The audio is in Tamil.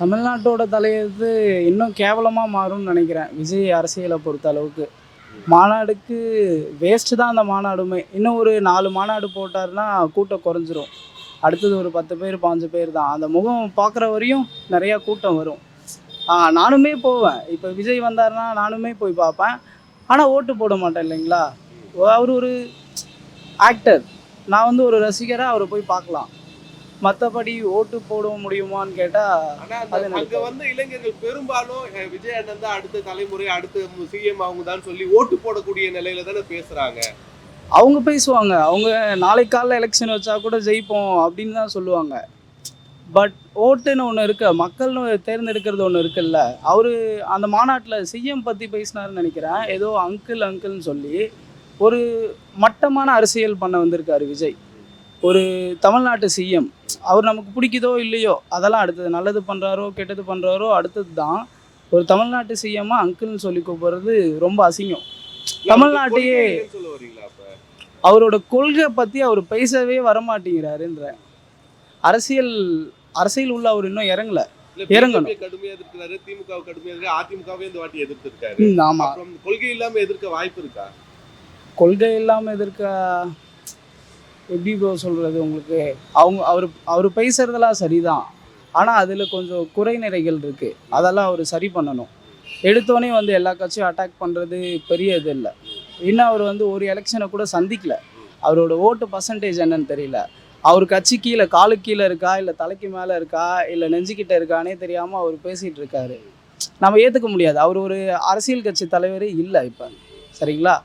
தமிழ்நாட்டோட தலையெழுத்து இன்னும் கேவலமா மாறும்னு நினைக்கிறேன். விஜய் அரசியல பொறுத்த அளவுக்கு. மாநாடுக்கு வேஸ்ட்டு தான் அந்த மாநாடுமே. இன்னும் ஒரு 4 மாநாடு போட்டாருன்னா கூட்டம் குறைஞ்சிரும். அடுத்தது ஒரு 10 பேர், 15 பேர் தான். அந்த முகம் பார்க்குற வரையும் நெறையா கூட்டம் வரும். நானுமே போவேன். இப்ப விஜய் வந்தாருன்னா நானுமே போய் பார்ப்பேன். ஆனா ஓட்டு போட மாட்டேன் இல்லைங்களா? அவரு ஒரு ஆக்டர். நான் வந்து ஒரு ரசிகரா அவர போய் பார்க்கலாம். மத்தபடி ஓட்டு போட முடியுமான்னு கேட்டா, ஆனா, அது எனக்கு அங்க வந்த இளைஞர்கள் பெரும்பாலும் விஜய் அண்ணன் தான் அடுத்த தலைமுறை, அடுத்த சிஎம் அவங்க தான் சொல்லி ஓட்டு போடக்கூடிய நிலையில தானே பேசுறாங்க. அவங்க பேசுவாங்க. அவங்க நாளைக்கு காலைல எலெக்ஷன் வச்சா கூட ஜெயிப்போம் அப்படின்னு தான் சொல்லுவாங்க. பட் ஓட்டுன்னு ஒண்ணு இருக்கு. மக்கள்னு தேர்ந்தெடுக்கிறது ஒண்ணு இருக்குல்ல. அவரு அந்த மாநாட்டுல சிஎம் பத்தி பேசினாருன்னு நெனைக்கிறேன். ஏதோ அங்கிள்ன்னு சொல்லி, ஒரு மட்டமான அரசியல் பண்ண வந்திருக்காரு விஜய். ஒரு தமிழ்நாட்டு சிஎம். அவர் நமக்கு பிடிக்குதோ இல்லையோ, அதெல்லாம் அடுத்தது. நல்லது பண்றாரோ, கெட்டது பண்றாரோ அடுத்தது தான். ஒரு தமிழ்நாட்டு சிஎம்மா அங்கிள்ன்னு சொல்லி கூப்பிடுறது ரொம்ப அசிங்கம். தமிழ்நாட்டையே சொல்ல வரீங்களா அப்ப? அவரோட கொள்கை பத்தி அவர் பேசவே வரமாட்டேங்கிறாருன்றேன். அரசியல் அரசியல் உள்ள அவர் இன்னும் இறங்கல. இறங்கணும். கடுமையா எதிர்க்கிறாரு, திமுக கடுமையா எதிர்க்கிறாரு, அதிமுகவே இந்த வாட்டி எதிர்த்திருக்காரு. ஆமா. அப்புறம் கொள்கை இல்லாம எதிர்க்க வாய்ப்பு இருக்கா? கொள்கை இல்லாம எதிர்க்க எப்படி ப்ரோ சொல்றது உங்களுக்கு? அவர் பேசுறதெல்லாம் சரிதான். ஆனா அதுல கொஞ்சம் குறை நிறைகள் இருக்கு. அதெல்லாம் அவர் சரி பண்ணணும். எடுத்தோனே வந்து எல்லா கட்சியும் அட்டாக் பண்றது பெரிய இது இல்ல. இன்னும் அவர் வந்து ஒரு எலெக்ஷனை கூட சந்திக்கல. அவரோட ஓட்டு பர்சன்டேஜ் என்னன்னு தெரியல. அவர் கட்சி கீழே காலுக்கு கீழே இருக்கா, இல்லை தலைக்கு மேலே இருக்கா, இல்லை நெஞ்சுக்கிட்ட இருக்கானே தெரியாமல் அவர் பேசிகிட்டு இருக்காரு. நம்ம ஏற்றுக்க முடியாது. அவர் ஒரு அரசியல் கட்சி தலைவரே இல்லை இப்போ. சரிங்களா?